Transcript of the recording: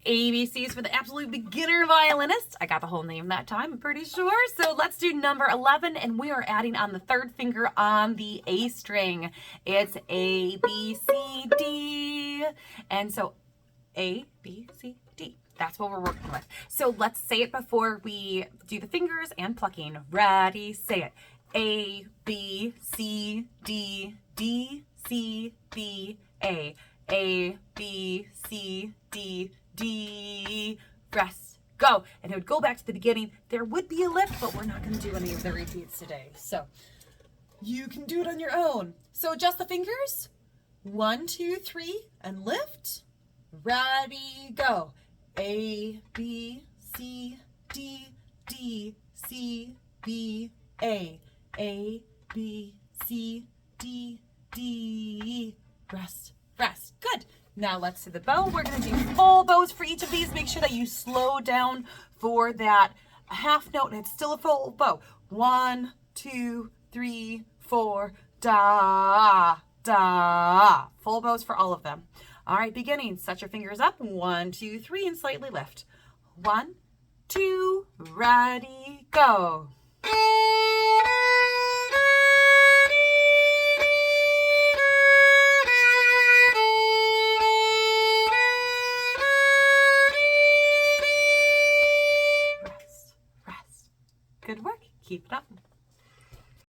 ABCs for the absolute beginner violinist. I got the whole name that time, I'm pretty sure. So let's do number 11, and we are adding on the third finger on the A string. It's A, B, C, D. And so A, B, C, D. That's what we're working with. So let's say it before we do the fingers and plucking. Ready, say it. A, B, C, D, D, C, B, A. A, B, C, D, D, rest, go. And it would go back to the beginning. There would be a lift, but we're not going to do any of the repeats today. So you can do it on your own. So adjust the fingers. 1, 2, 3, and lift. Ready, go. A, B, C, D, D, C, B, A. A, B, C, D, D, rest, rest. Good. Now let's do the bow. We're going to do full bows for each of these. Make sure that you slow down for that half note, and it's still a full bow. 1, 2, 3, 4, da, da. Full bows for all of them. All right, beginning. Set your fingers up. 1, 2, 3, and slightly lift. 1, 2, ready, go. Good work. Keep it up.